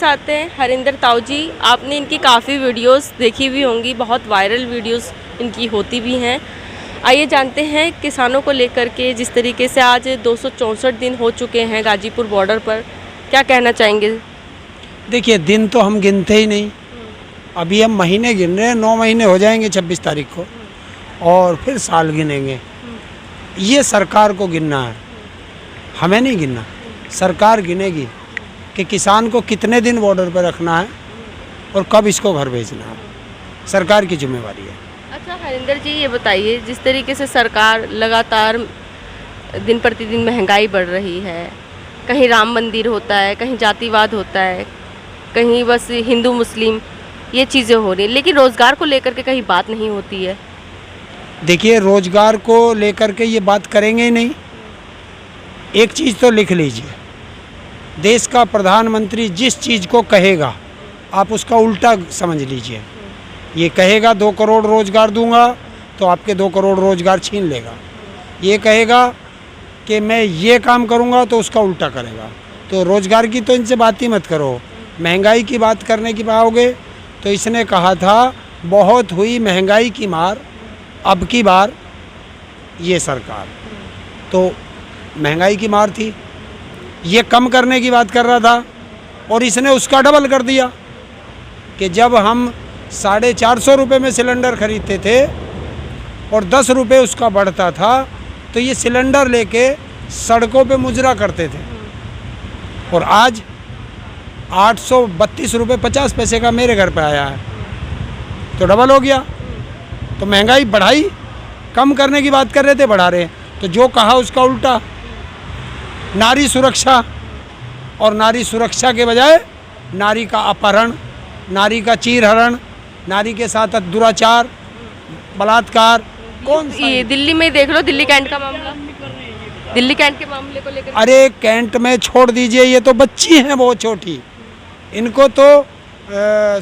साथ हैं हरिंदर ताऊ जी। आपने इनकी काफ़ी वीडियोस देखी हुई होंगी, बहुत वायरल वीडियोस इनकी होती भी हैं। आइए जानते हैं किसानों को लेकर के, जिस तरीके से आज 264 दिन हो चुके हैं गाजीपुर बॉर्डर पर, क्या कहना चाहेंगे? देखिए, दिन तो हम गिनते ही नहीं, अभी हम महीने गिन रहे हैं। 9 महीने हो जाएंगे 26 तारीख को, और फिर साल गिनेंगे। ये सरकार को गिनना है, हमें नहीं गिनना। सरकार गिनेगी कि किसान को कितने दिन बॉर्डर पर रखना है और कब इसको घर भेजना है। सरकार की जिम्मेवारी है। अच्छा हरिंदर जी, ये बताइए, जिस तरीके से सरकार लगातार दिन प्रतिदिन महंगाई बढ़ रही है, कहीं राम मंदिर होता है, कहीं जातिवाद होता है, कहीं बस हिंदू मुस्लिम ये चीज़ें हो रही हैं, लेकिन रोज़गार को लेकर के कहीं बात नहीं होती है। देखिए, रोजगार को लेकर के ये बात करेंगे ही नहीं। एक चीज़ तो लिख लीजिए, देश का प्रधानमंत्री जिस चीज़ को कहेगा आप उसका उल्टा समझ लीजिए। ये कहेगा 2 करोड़ रोज़गार दूंगा तो आपके 2 करोड़ रोज़गार छीन लेगा। ये कहेगा कि मैं ये काम करूंगा तो उसका उल्टा करेगा। तो रोज़गार की तो इनसे बात ही मत करो। महंगाई की बात करने की पाओगे तो इसने कहा था बहुत हुई महंगाई की मार, अब की बार ये सरकार। तो महंगाई की मार थी, ये कम करने की बात कर रहा था, और इसने उसका डबल कर दिया कि जब हम 450 रुपये में सिलेंडर खरीदते थे और 10 रुपये उसका बढ़ता था, तो ये सिलेंडर लेके सड़कों पे मुजरा करते थे। और आज 832 रुपये 50 पैसे का मेरे घर पे आया है, तो डबल हो गया। तो महंगाई बढ़ाई, कम करने की बात कर रहे थे, बढ़ा रहे हैं। तो जो कहा उसका उल्टा। नारी सुरक्षा, और नारी सुरक्षा के बजाय नारी का अपहरण, नारी का चीरहरण, नारी के साथ दुराचार, बलात्कार। कौन ये दिल्ली में देख लो, दिल्ली कैंट का मामला, दिल्ली कैंट के मामले को लेकर। अरे कैंट में छोड़ दीजिए, ये तो बच्ची हैं बहुत छोटी। इनको तो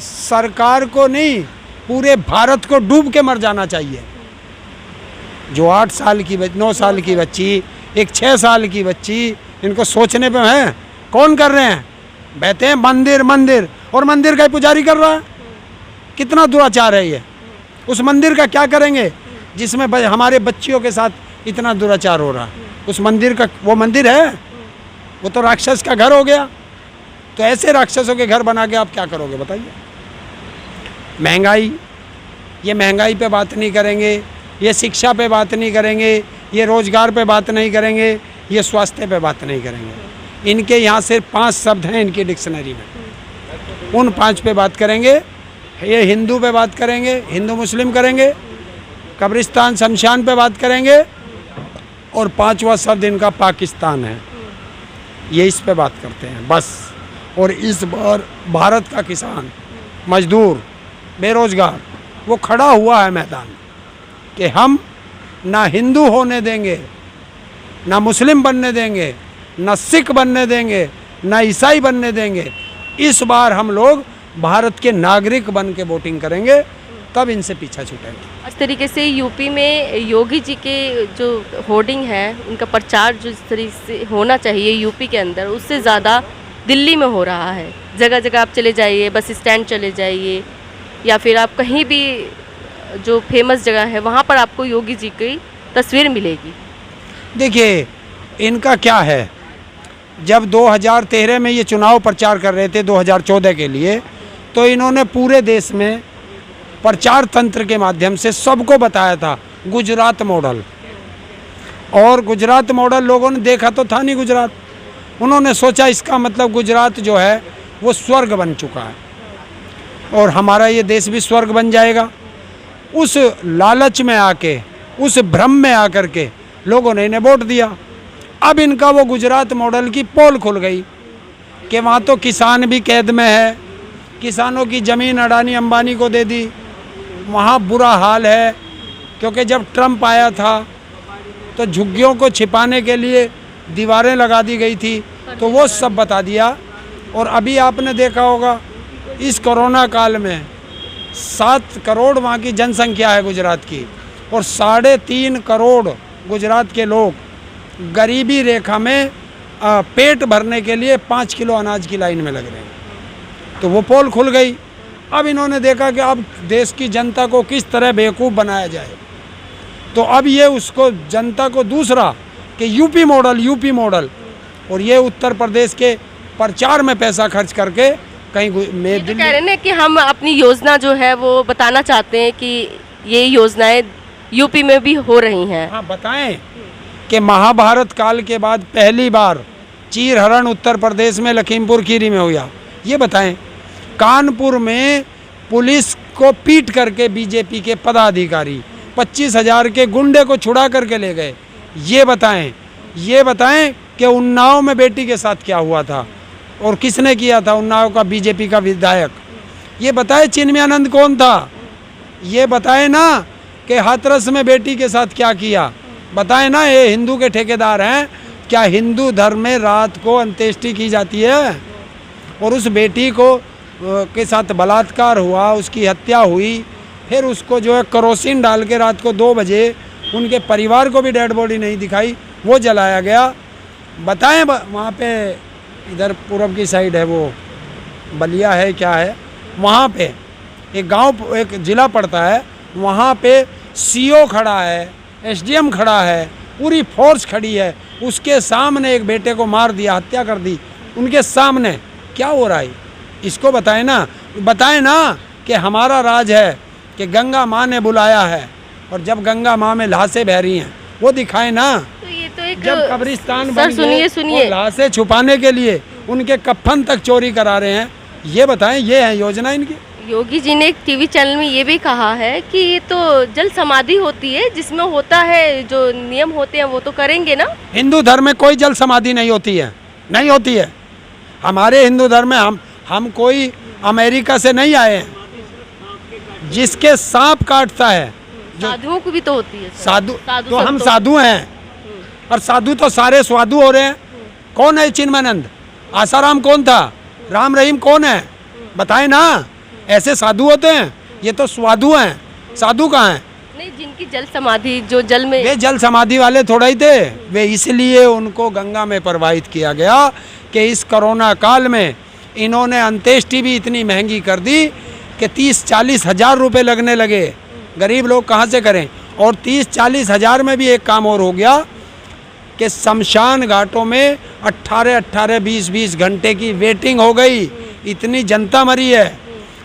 सरकार को नहीं, पूरे भारत को डूब के मर जाना चाहिए। जो 8 साल की 9 साल की बच्ची, एक 6 साल की बच्ची, इनको सोचने पे है। कौन कर रहे हैं? बहते हैं मंदिर मंदिर, और मंदिर का पुजारी कर रहा है। कितना दुराचार है ये। उस मंदिर का क्या करेंगे जिसमें हमारे बच्चियों के साथ इतना दुराचार हो रहा है? उस मंदिर का, वो मंदिर है, वो तो राक्षस का घर हो गया। तो ऐसे राक्षसों के घर बना के आप क्या करोगे बताइए? महंगाई, ये महंगाई पे बात नहीं करेंगे, ये शिक्षा पे बात नहीं करेंगे, ये रोज़गार पे बात नहीं करेंगे, ये स्वास्थ्य पे बात नहीं करेंगे। इनके यहाँ सिर्फ 5 शब्द हैं इनकी डिक्शनरी में, उन 5 पे बात करेंगे। ये हिंदू पे बात करेंगे, हिंदू मुस्लिम करेंगे, कब्रिस्तान शमशान पे बात करेंगे, और 5वां शब्द इनका पाकिस्तान है। ये इस पे बात करते हैं बस। और इस बार भारत का किसान, मजदूर, बेरोजगार, वो खड़ा हुआ है मैदान कि हम ना हिंदू होने देंगे, ना मुस्लिम बनने देंगे, ना सिख बनने देंगे, ना ईसाई बनने देंगे। इस बार हम लोग भारत के नागरिक बन के वोटिंग करेंगे, तब इनसे पीछा छूटेंगे। इस तरीके से यूपी में योगी जी के जो होर्डिंग है, उनका प्रचार जो इस तरीके से होना चाहिए यूपी के अंदर, उससे ज़्यादा दिल्ली में हो रहा है। जगह जगह आप चले जाइए, बस स्टैंड चले जाइए, या फिर आप कहीं भी जो फेमस जगह है वहाँ पर आपको योगी जी की तस्वीर मिलेगी। देखिए, इनका क्या है, जब 2013 में ये चुनाव प्रचार कर रहे थे 2014 के लिए, तो इन्होंने पूरे देश में प्रचार तंत्र के माध्यम से सबको बताया था गुजरात मॉडल। और गुजरात मॉडल लोगों ने देखा तो था नहीं गुजरात। उन्होंने सोचा इसका मतलब गुजरात जो है वो स्वर्ग बन चुका है, और हमारा ये देश भी स्वर्ग बन जाएगा। उस लालच में आके, उस भ्रम में आकर के लोगों ने इन्हें वोट दिया। अब इनका वो गुजरात मॉडल की पोल खुल गई कि वहाँ तो किसान भी कैद में है, किसानों की ज़मीन अडानी अंबानी को दे दी, वहाँ बुरा हाल है। क्योंकि जब ट्रम्प आया था तो झुग्गियों को छिपाने के लिए दीवारें लगा दी गई थी, तो वो सब बता दिया। और अभी आपने देखा होगा इस कोरोना काल में 7 करोड़ वहाँ की जनसंख्या है गुजरात की, और 3.5 करोड़ गुजरात के लोग गरीबी रेखा में पेट भरने के लिए 5 किलो अनाज की लाइन में लग रहे हैं। तो वो पोल खुल गई। अब इन्होंने देखा कि अब देश की जनता को किस तरह बेवकूफ़ बनाया जाए, तो अब ये उसको जनता को दूसरा कि यूपी मॉडल, और ये उत्तर प्रदेश के प्रचार में पैसा खर्च करके कहीं ये तो कह रहे हैं कि हम अपनी योजना जो है वो बताना चाहते हैं कि ये योजनाएं यूपी में भी हो रही हैं। हाँ, बताएं कि महाभारत काल के बाद पहली बार चीरहरण उत्तर प्रदेश में लखीमपुर खीरी में हुआ, ये बताएं। कानपुर में पुलिस को पीट करके बीजेपी के पदाधिकारी 25,000 के गुंडे को छुड़ा करके ले गए, ये बताएं। ये बताएं कि उन्नाव में बेटी के साथ क्या हुआ था और किसने किया था, उन्नाव का बीजेपी का विधायक। ये बताएं चिन्मयानंद कौन था, ये बताएं ना कि हाथरस में बेटी के साथ क्या किया, बताएं ना। ये हिंदू के ठेकेदार हैं, क्या हिंदू धर्म में रात को अंत्येष्टि की जाती है और उस बेटी को के साथ बलात्कार हुआ, उसकी हत्या हुई, फिर उसको जो है केरोसिन डाल के रात को 2 बजे उनके परिवार को भी डेड बॉडी नहीं दिखाई, वो जलाया गया। बताएं वहाँ पे इधर पूर्व की साइड है वो बलिया है क्या है, वहाँ पे एक गांव एक ज़िला पड़ता है, वहाँ पे सीओ खड़ा है, एसडीएम खड़ा है, पूरी फोर्स खड़ी है, उसके सामने एक बेटे को मार दिया, हत्या कर दी उनके सामने। क्या हो रहा है, इसको बताएं ना। बताएं ना कि हमारा राज है कि गंगा माँ ने बुलाया है, और जब गंगा माँ में लाशें बह रही हैं वो दिखाएं ना। तो ये तो एक जब कब्रिस्तान सर सुनिए लाशें छुपाने के लिए उनके कफन तक चोरी करा रहे हैं, ये बताएं। ये है योजना इनकी। योगी जी ने एक टीवी चैनल में ये भी कहा है कि ये तो जल समाधि होती है, जिसमें होता है जो नियम होते हैं वो तो करेंगे ना। हिंदू धर्म में कोई जल समाधि नहीं होती है, नहीं होती है। हमारे हिंदू धर्म में हम कोई अमेरिका से नहीं आए हैं जिसके सांप काटता है। साधुओं को भी तो होती है सर। साधु तो हम तो साधु हैं, और साधु तो सारे स्वाधु हो रहे हैं। कौन है चिन्मयानंद, आसाराम कौन था, राम रहीम कौन है, बताएं ना। ऐसे साधु होते हैं, ये तो स्वाधु हैं। साधु कहाँ हैं? नहीं, जिनकी जल समाधि जो जल में, वे जल समाधि वाले थोड़ा ही थे, वे इसलिए उनको गंगा में प्रवाहित किया गया कि इस कोरोना काल में इन्होंने अंत्येष्टि भी इतनी महंगी कर दी कि 30-40 हज़ार रुपये लगने लगे। गरीब लोग कहाँ से करें। और 30-40 हज़ार में भी एक काम और हो गया कि शमशान घाटों में 18-18, 20-20 घंटे की वेटिंग हो गई, इतनी जनता मरी है।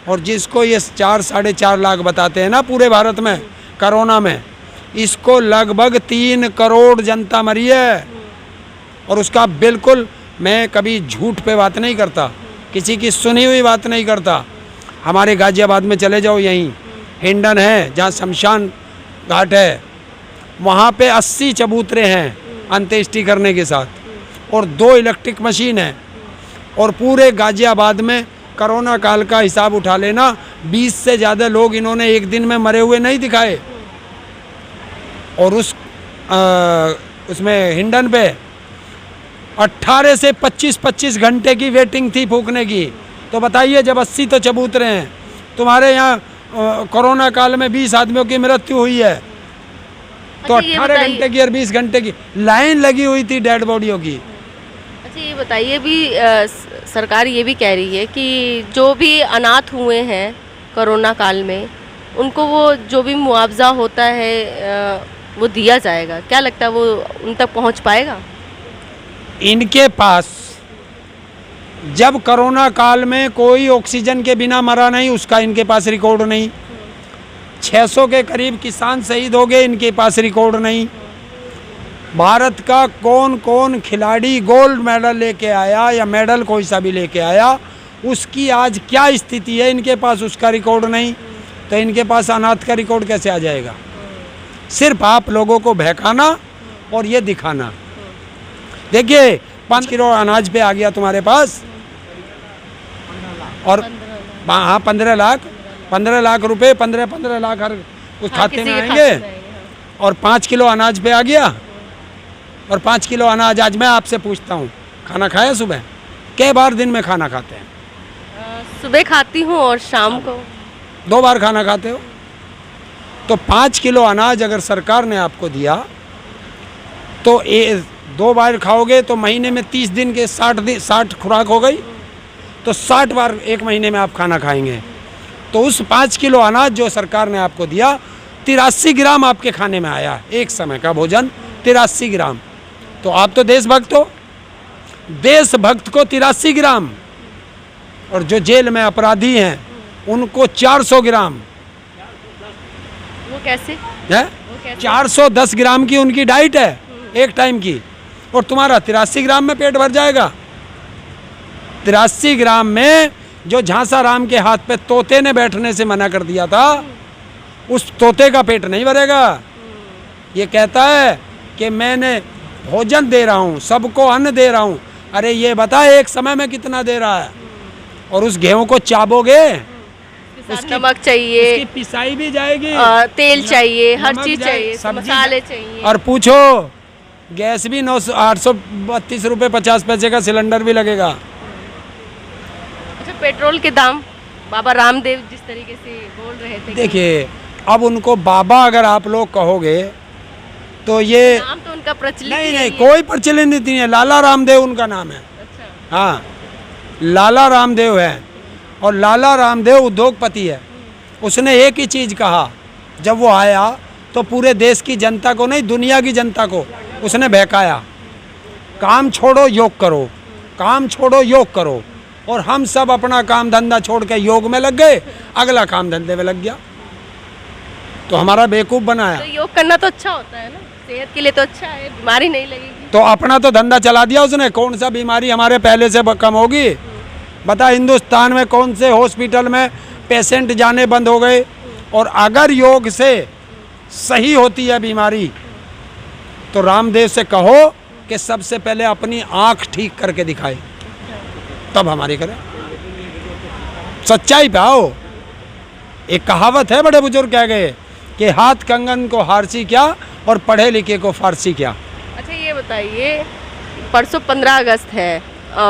और जिसको ये 4-4.5 लाख बताते हैं ना पूरे भारत में कोरोना में, इसको लगभग 3 करोड़ जनता मरी है। और उसका बिल्कुल, मैं कभी झूठ पे बात नहीं करता, किसी की सुनी हुई बात नहीं करता। हमारे गाजियाबाद में चले जाओ, यहीं हिंडन है जहाँ शमशान घाट है, वहाँ पे 80 चबूतरे हैं अंत्येष्टि करने के साथ, और 2 इलेक्ट्रिक मशीन है। और पूरे गाजियाबाद में कोरोना काल का हिसाब उठा लेना, 20 से ज़्यादा लोग इन्होंने एक दिन में मरे हुए नहीं दिखाए। और उसमें हिंडन पे 18 से 25-25 घंटे की वेटिंग थी फूकने की। तो बताइए, जब 80 तो चबूतरे हैं, तुम्हारे यहाँ कोरोना काल में 20 आदमियों की मृत्यु हुई है, तो 18 घंटे की और 20 घंटे की लाइन लगी हुई थी डेड बॉडियों की। अच्छा, ये बताइए भी सरकार ये भी कह रही है कि जो भी अनाथ हुए हैं कोरोना काल में, उनको वो जो भी मुआवजा होता है वो दिया जाएगा। क्या लगता है वो उन तक पहुंच पाएगा? इनके पास जब कोरोना काल में कोई ऑक्सीजन के बिना मरा नहीं, उसका इनके पास रिकॉर्ड नहीं। 600 के करीब किसान शहीद हो गए, इनके पास रिकॉर्ड नहीं। भारत का कौन कौन खिलाड़ी गोल्ड मेडल लेके आया या मेडल कोई सा भी लेके आया, उसकी आज क्या स्थिति है, इनके पास उसका रिकॉर्ड नहीं। तो इनके पास अनाथ का रिकॉर्ड कैसे आ जाएगा? सिर्फ आप लोगों को बहकाना और ये दिखाना। देखिए, 5 किलो अनाज पे आ गया तुम्हारे पास, और हाँ 15 लाख रुपए, 15 लाख हर उस खाते में आएंगे। और 5 किलो अनाज पे आ गया, और 5 किलो अनाज। आज मैं आपसे पूछता हूँ, खाना खाया सुबह? कई बार दिन में खाना खाते हैं? सुबह खाती हूँ और शाम को। 2 बार खाना खाते हो। तो 5 किलो अनाज अगर सरकार ने आपको दिया, तो 2 बार खाओगे तो महीने में 30 दिन के 60 खुराक हो गई। तो 60 बार एक महीने में आप खाना खाएंगे। तो उस 5 किलो अनाज जो सरकार ने आपको दिया, 83 ग्राम आपके खाने में आया, एक समय का भोजन 83 ग्राम। तो आप तो देशभक्त हो, देशभक्त को 83 ग्राम, और जो जेल में अपराधी हैं उनको 400 ग्राम वो कैसे? है। वो कैसे? 410 ग्राम की उनकी डाइट है एक टाइम की, और तुम्हारा 83 ग्राम में पेट भर जाएगा। 83 ग्राम में जो झांसा राम के हाथ पे तोते ने बैठने से मना कर दिया था, उस तोते का पेट नहीं भरेगा। ये कहता है कि मैंने भोजन दे रहा हूँ, सबको अन्न दे रहा हूँ। अरे ये बता एक समय में कितना दे रहा है? और उस गेहूं को चाबोगे, उसकी नमक चाहिए, उसकी पिसाई भी जाएगी, तेल चाहिए, हर नमक चीज जाए, चाहिए, सब्जी मसाले चाहिए। और पूछो गैस भी 832 रुपये 50 पैसे का सिलेंडर भी लगेगा। अच्छा, पेट्रोल के दाम बाबा रामदेव जिस तरीके से बोल रहे थे, देखिए अब उनको बाबा अगर आप लोग कहोगे तो ये नाम तो उनका प्रचलित नहीं ही नहीं, है। कोई प्रचलित नहीं है। लाला रामदेव उनका नाम है। अच्छा, हाँ, लाला रामदेव है, और लाला रामदेव उद्योगपति है। उसने एक ही चीज़ कहा जब वो आया, तो पूरे देश की जनता को नहीं, दुनिया की जनता को उसने बहकाया, काम छोड़ो योग करो, काम छोड़ो योग करो। और हम सब अपना काम धंधा छोड़ के योग में लग गए, अगला काम धंधे में लग गया, तो हमारा बेवकूफ़ बनाया। तो योग करना तो अच्छा होता है ना, सेहत के लिए तो अच्छा है, बीमारी नहीं लगेगी। तो अपना तो धंधा चला दिया उसने, कौन सा बीमारी हमारे पहले से कम होगी? बता, हिंदुस्तान में कौन से हॉस्पिटल में पेशेंट जाने बंद हो गए? और अगर योग से सही होती है बीमारी, तो रामदेव से कहो कि सबसे पहले अपनी आँख ठीक करके दिखाए, तब हमारी करें। सच्चाई पे आओ। एक कहावत है, बड़े बुजुर्ग कह गए कि हाथ कंगन को हारसी क्या और पढ़े लिखे को फारसी क्या। अच्छा, ये बताइए, परसों 15 अगस्त है,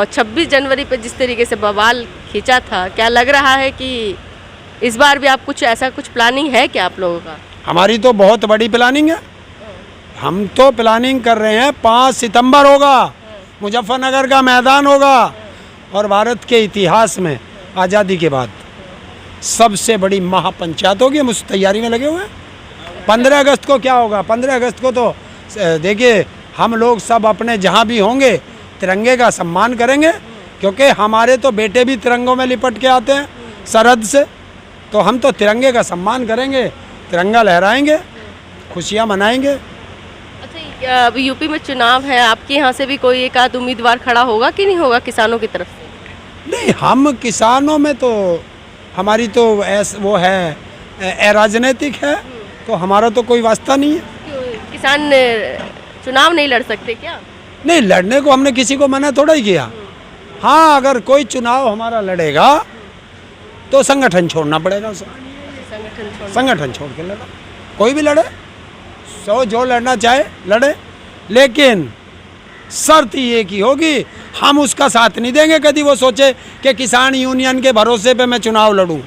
26 जनवरी पे जिस तरीके से बवाल खींचा था, क्या लग रहा है कि इस बार भी आप कुछ ऐसा कुछ प्लानिंग है क्या आप लोगों का? हमारी तो बहुत बड़ी प्लानिंग है। हम तो प्लानिंग कर रहे हैं, 5 सितंबर होगा, मुजफ्फरनगर का मैदान होगा, और भारत के इतिहास में आज़ादी के बाद सबसे बड़ी महापंचायत होगी। हम उस तैयारी में लगे हुए हैं। 15 अगस्त को क्या होगा? 15 अगस्त को तो देखिए, हम लोग सब अपने जहाँ भी होंगे तिरंगे का सम्मान करेंगे, क्योंकि हमारे तो बेटे भी तिरंगों में लिपट के आते हैं सरहद से। तो हम तो तिरंगे का सम्मान करेंगे, तिरंगा लहराएंगे, खुशियाँ मनाएंगे। अच्छा, अब यूपी में चुनाव है, आपके यहाँ से भी कोई एक आध उम्मीदवार खड़ा होगा कि नहीं होगा किसानों की तरफ से? नहीं, हम किसानों में तो हमारी तो वो है राजनीतिक है, तो हमारा तो कोई वास्ता नहीं है। क्यों किसान चुनाव नहीं लड़ सकते क्या? नहीं, लड़ने को हमने किसी को मना थोड़ा ही किया। हाँ, अगर कोई चुनाव हमारा लड़ेगा तो संगठन छोड़ना पड़ेगा उसे। संगठन छोड़ के लड़ा, कोई भी लड़े, जो लड़ना चाहे लड़े, लेकिन शर्त ये की होगी, हम उसका साथ नहीं देंगे कभी वो सोचे कि किसान यूनियन के भरोसे पे मैं चुनाव लड़ूं।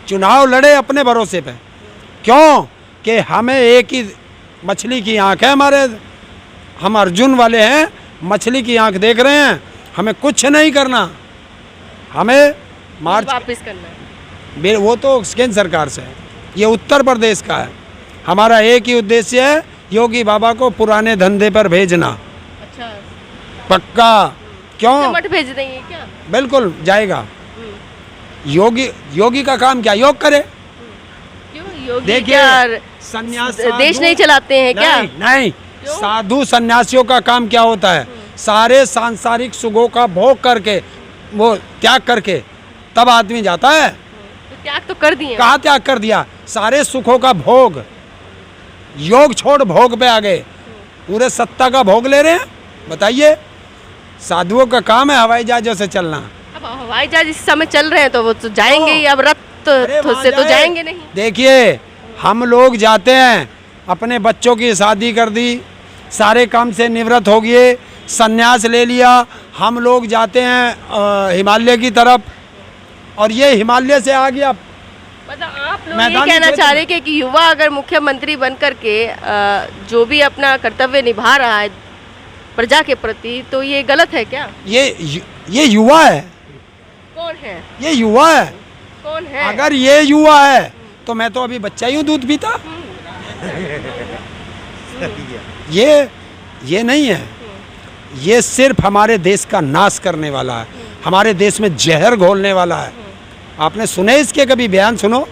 चुनाव लड़े अपने भरोसे पे, क्यों कि हमें एक ही मछली की आंख है हमारे, हम अर्जुन वाले हैं, मछली की आंख देख रहे हैं, हमें कुछ नहीं करना, हमें मार्च वापस करना है। वो तो केंद्र सरकार से है, ये उत्तर प्रदेश का है। हमारा एक ही उद्देश्य है, योगी बाबा को पुराने धंधे पर भेजना। अच्छा, पक्का। क्यों? मठ भेज देंगे क्या? बिल्कुल जाएगा। योगी का काम क्या? योग करे। क्यों? योगी देखिए, क्या सन्यास देश नहीं चलाते हैं क्या? नहीं, साधु सन्यासियों का काम क्या होता है? सारे सांसारिक सुखों का भोग करके, वो त्याग करके तब आदमी जाता है। तो त्याग तो कर दिए। कहाँ त्याग कर दिया? सारे सुखों का भोग, योग छोड़ भोग पे आ गए, पूरे सत्ता का भोग ले रहे हैं। बताइए, साधुओं का काम है हवाई जहाजों से चलना। अब हवाई जहाज इस समय चल रहे हैं तो वो तो जाएंगे ही, अब रथ से तो जाएंगे नहीं। देखिए, हम लोग जाते हैं, अपने बच्चों की शादी कर दी, सारे काम से निवृत्त हो गए, संन्यास ले लिया, हम लोग जाते हैं हिमालय की तरफ, और ये हिमालय से आ गया। मतलब आप लोग ये कहना चाह रहे हैं कि युवा अगर मुख्यमंत्री बन करके जो भी अपना कर्तव्य निभा रहा है प्रजा के प्रति, तो ये गलत है क्या? ये युवा है। कौन कौन है? ये युवा है। कौन है? अगर ये युवा है तो मैं तो अभी बच्चा ही हूँ, दूध पीता। ये नहीं है, ये सिर्फ हमारे देश का नाश करने वाला है, हमारे देश में जहर घोलने वाला है। आपने सुने इसके कभी बयान? सुनो,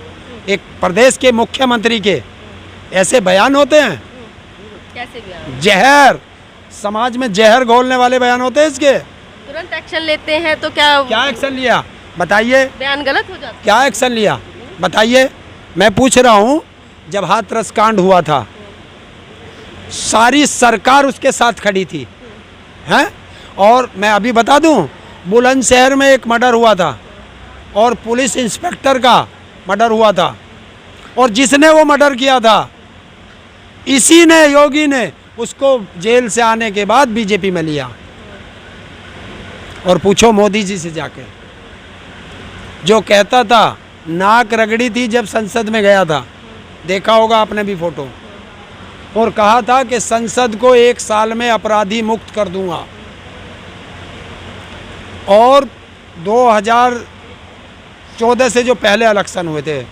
एक प्रदेश के मुख्यमंत्री के ऐसे बयान होते हैं। कैसे बयान? जहर, समाज में जहर घोलने वाले बयान होते हैं इसके। तुरंत एक्शन लेते हैं तो क्या एक्शन लिया बताइए? बयान गलत हो जाता है? क्या एक्शन लिया बताइए? मैं पूछ रहा हूँ, जब हाथरस कांड हुआ था सारी सरकार उसके साथ खड़ी थी, हैं? और मैं अभी बता दूं, बुलंदशहर में एक मर्डर हुआ था और पुलिस इंस्पेक्टर का मर्डर हुआ था, और जिसने वो मर्डर किया था इसी ने, योगी ने, उसको जेल से आने के बाद बीजेपी में लिया। और पूछो मोदी जी से जाके, जो कहता था, नाक रगड़ी थी जब संसद में गया था, देखा होगा आपने भी फोटो, और कहा था कि संसद को 1 साल में अपराधी मुक्त कर दूंगा। और 2014 से जो पहले इलेक्शन हुए थे,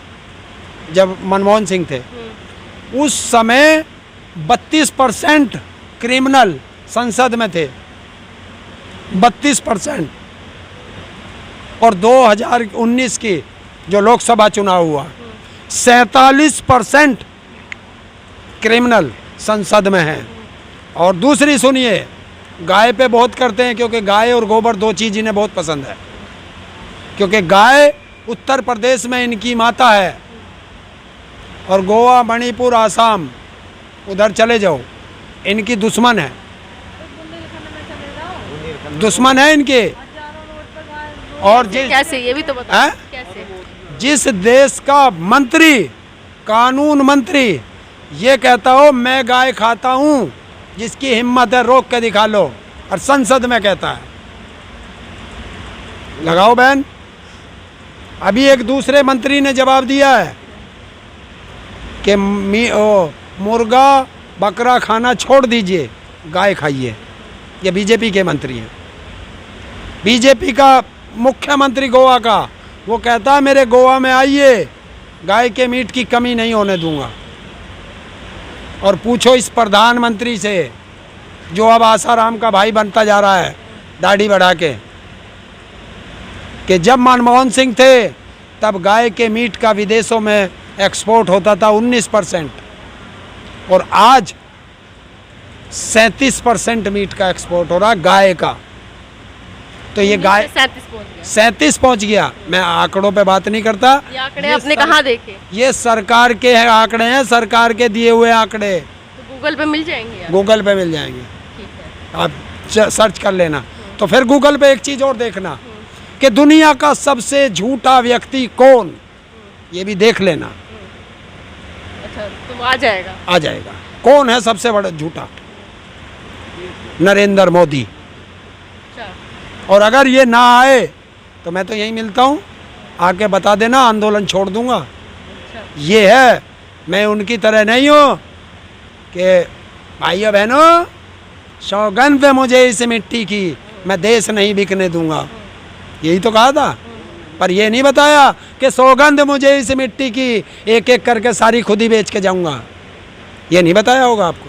जब मनमोहन सिंह थे, उस समय 32% क्रिमिनल संसद में थे, 32%। और 2019 की जो लोकसभा चुनाव हुआ, 47% क्रिमिनल संसद में हैं। और दूसरी सुनिए, गाय पे बहुत करते हैं, क्योंकि गाय और गोबर 2 चीज़ इन्हें बहुत पसंद है, क्योंकि गाय उत्तर प्रदेश में इनकी माता है, और गोवा, मणिपुर, आसाम, उधर चले जाओ, इनकी दुश्मन है, दुश्मन है इनके। और कैसे, ये भी तो बताओ कैसे? जिस देश का मंत्री, कानून मंत्री ये कहता हो मैं गाय खाता हूँ, जिसकी हिम्मत है रोक के दिखा लो, और संसद में कहता है, लगाओ बहन। अभी एक दूसरे मंत्री ने जवाब दिया है कि मुर्गा बकरा खाना छोड़ दीजिए, गाय खाइए। ये बीजेपी के मंत्री हैं, बीजेपी का मुख्यमंत्री गोवा का, वो कहता है मेरे गोवा में आइए, गाय के मीट की कमी नहीं होने दूंगा। और पूछो इस प्रधानमंत्री से, जो अब आसाराम का भाई बनता जा रहा है दाढ़ी बढ़ा के, कि जब मनमोहन सिंह थे तब गाय के मीट का विदेशों में एक्सपोर्ट होता था 19%, और आज 37% मीट का एक्सपोर्ट हो रहा है गाय का। तो ये गाय 37 पहुंच गया। मैं आंकड़ों पे बात नहीं करता, ये आंकड़े आपने कहाँ देखे? ये सरकार के आंकड़े हैं, सरकार के दिए हुए आंकड़े। तो गूगल पे मिल जाएंगे? गूगल पे मिल जाएंगे, ठीक है, आप सर्च कर लेना। तो फिर गूगल पे एक चीज़ और देखना कि दुनिया का सबसे झूठा व्यक्ति कौन, ये भी देख लेना। अच्छा, तो आ जाएगा? आ जाएगा। कौन है सबसे बड़ा झूठा? नरेंद्र मोदी। और अगर ये ना आए तो मैं तो यहीं मिलता हूँ, आके बता देना, आंदोलन छोड़ दूंगा। ये है, मैं उनकी तरह नहीं हूँ कि भाइयों बहनों सौगंध है मुझे इस मिट्टी की, मैं देश नहीं बिकने दूंगा, यही तो कहा था। पर ये नहीं बताया कि सौगंध मुझे इस मिट्टी की, एक एक करके सारी खुद ही बेच के जाऊंगा, ये नहीं बताया होगा आपको।